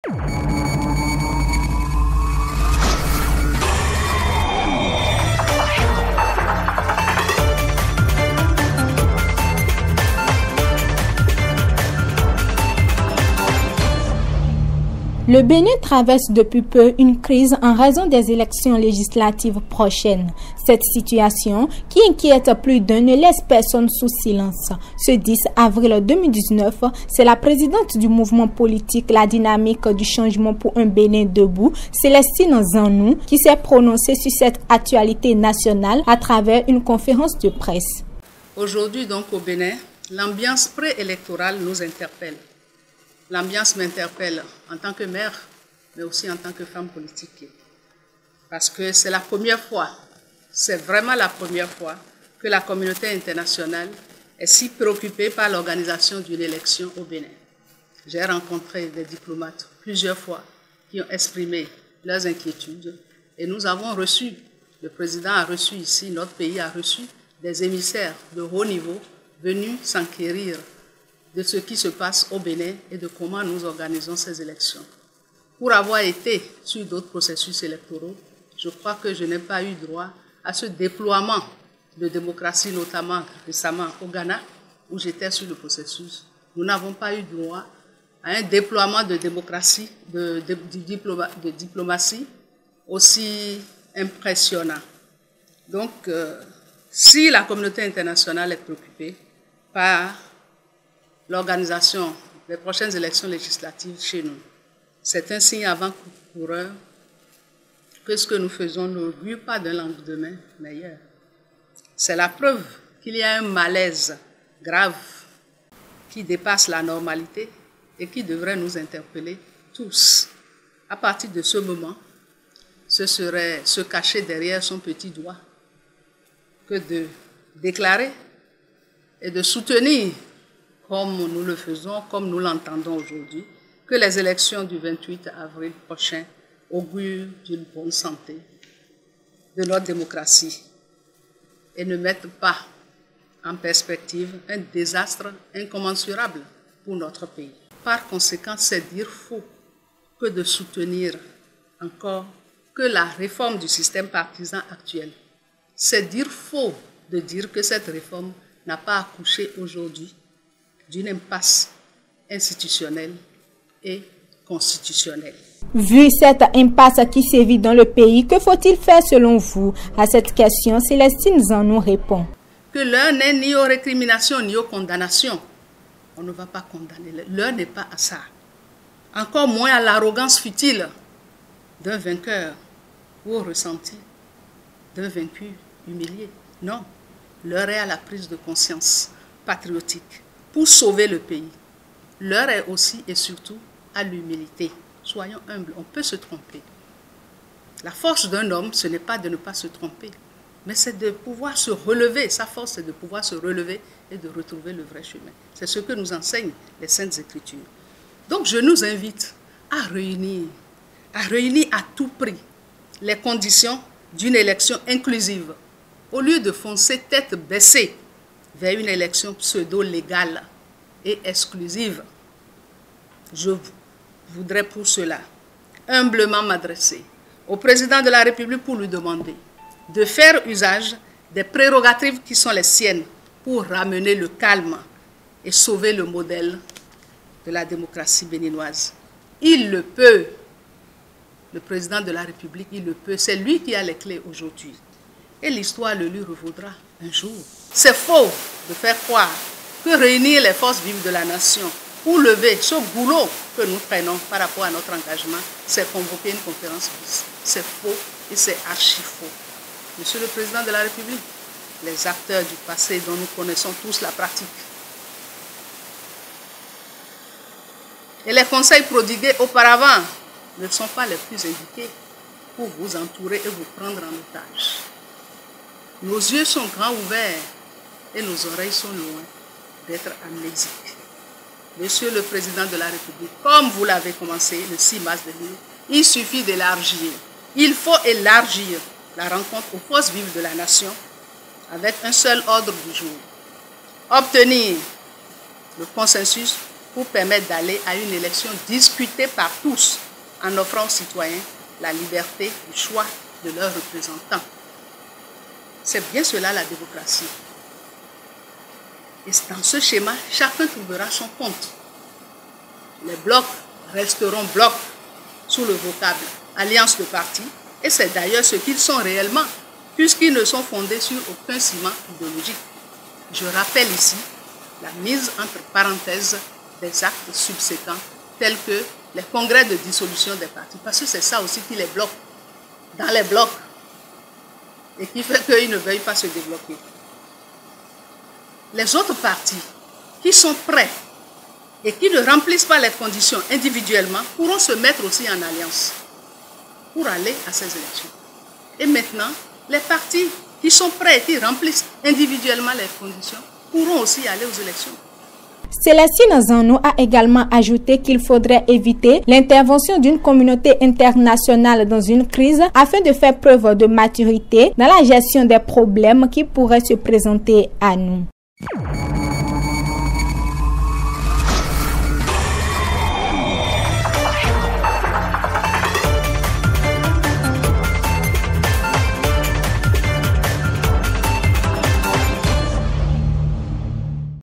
Le Bénin traverse depuis peu une crise en raison des élections législatives prochaines. Cette situation, qui inquiète plus d'un, ne laisse personne sous silence. Ce 10 avril 2019, c'est la présidente du mouvement politique La Dynamique du Changement pour un Bénin debout, Célestine Zanou, qui s'est prononcée sur cette actualité nationale à travers une conférence de presse. Aujourd'hui, donc, au Bénin, l'ambiance préélectorale nous interpelle. L'ambiance m'interpelle en tant que mère, mais aussi en tant que femme politique. Parce que c'est la première fois, c'est vraiment la première fois que la communauté internationale est si préoccupée par l'organisation d'une élection au Bénin. J'ai rencontré des diplomates plusieurs fois qui ont exprimé leurs inquiétudes et nous avons reçu, le président a reçu ici, notre pays a reçu des émissaires de haut niveau venus s'enquérir de ce qui se passe au Bénin et de comment nous organisons ces élections. Pour avoir été sur d'autres processus électoraux, je crois que je n'ai pas eu droit à ce déploiement de démocratie, notamment récemment au Ghana, où j'étais sur le processus. Nous n'avons pas eu droit à un déploiement de démocratie, de diplomatie aussi impressionnant. Donc, si la communauté internationale est préoccupée par l'organisation des prochaines élections législatives chez nous, c'est un signe avant-coureur que ce que nous faisons n'augure pas d'un lendemain meilleur. C'est la preuve qu'il y a un malaise grave qui dépasse la normalité et qui devrait nous interpeller tous. À partir de ce moment, ce serait se cacher derrière son petit doigt que de déclarer et de soutenir, comme nous le faisons, comme nous l'entendons aujourd'hui, que les élections du 28 avril prochain augurent d'une bonne santé de notre démocratie et ne mettent pas en perspective un désastre incommensurable pour notre pays. Par conséquent, c'est dire faux que de soutenir encore que la réforme du système partisan actuel. C'est dire faux de dire que cette réforme n'a pas accouché aujourd'hui d'une impasse institutionnelle et constitutionnelle. Vu cette impasse qui sévit dans le pays, que faut-il faire selon vous? À cette question, Célestine Zanou répond. Que l'heure n'est ni aux récriminations ni aux condamnations. On ne va pas condamner. L'heure n'est pas à ça. Encore moins à l'arrogance futile d'un vainqueur ou au ressenti d'un vaincu humilié. Non, l'heure est à la prise de conscience patriotique pour sauver le pays. L'heure est aussi et surtout à l'humilité. Soyons humbles, on peut se tromper. La force d'un homme, ce n'est pas de ne pas se tromper, mais c'est de pouvoir se relever. Sa force, c'est de pouvoir se relever et de retrouver le vrai chemin. C'est ce que nous enseignent les Saintes Écritures. Donc je nous invite à réunir à tout prix les conditions d'une élection inclusive, au lieu de foncer tête baissée vers une élection pseudo-légale et exclusive. Je voudrais pour cela humblement m'adresser au président de la République pour lui demander de faire usage des prérogatives qui sont les siennes pour ramener le calme et sauver le modèle de la démocratie béninoise. Il le peut. Le président de la République, il le peut. C'est lui qui a les clés aujourd'hui. Et l'histoire le lui revaudra un jour. C'est faux de faire croire que réunir les forces vives de la nation pour lever ce boulot que nous prenons par rapport à notre engagement, c'est convoquer une conférence. C'est faux et c'est archi faux. Monsieur le Président de la République, les acteurs du passé dont nous connaissons tous la pratique et les conseils prodigués auparavant ne sont pas les plus indiqués pour vous entourer et vous prendre en otage. Nos yeux sont grands ouverts et nos oreilles sont loin d'être amnésiques. Monsieur le Président de la République, comme vous l'avez commencé le 6 mars dernier, il suffit d'élargir. Il faut élargir la rencontre aux forces vives de la nation avec un seul ordre du jour. Obtenir le consensus pour permettre d'aller à une élection discutée par tous en offrant aux citoyens la liberté du choix de leurs représentants. C'est bien cela la démocratie. Et dans ce schéma, chacun trouvera son compte. Les blocs resteront blocs sous le vocable alliance de partis, et c'est d'ailleurs ce qu'ils sont réellement, puisqu'ils ne sont fondés sur aucun ciment idéologique. Je rappelle ici la mise entre parenthèses des actes subséquents tels que les congrès de dissolution des partis, parce que c'est ça aussi qui les bloque dans les blocs et qui fait qu'ils ne veuillent pas se développer. Les autres partis qui sont prêts et qui ne remplissent pas les conditions individuellement pourront se mettre aussi en alliance pour aller à ces élections. Et maintenant, les partis qui sont prêts et qui remplissent individuellement les conditions pourront aussi aller aux élections. Célestine Zanou a également ajouté qu'il faudrait éviter l'intervention d'une communauté internationale dans une crise afin de faire preuve de maturité dans la gestion des problèmes qui pourraient se présenter à nous.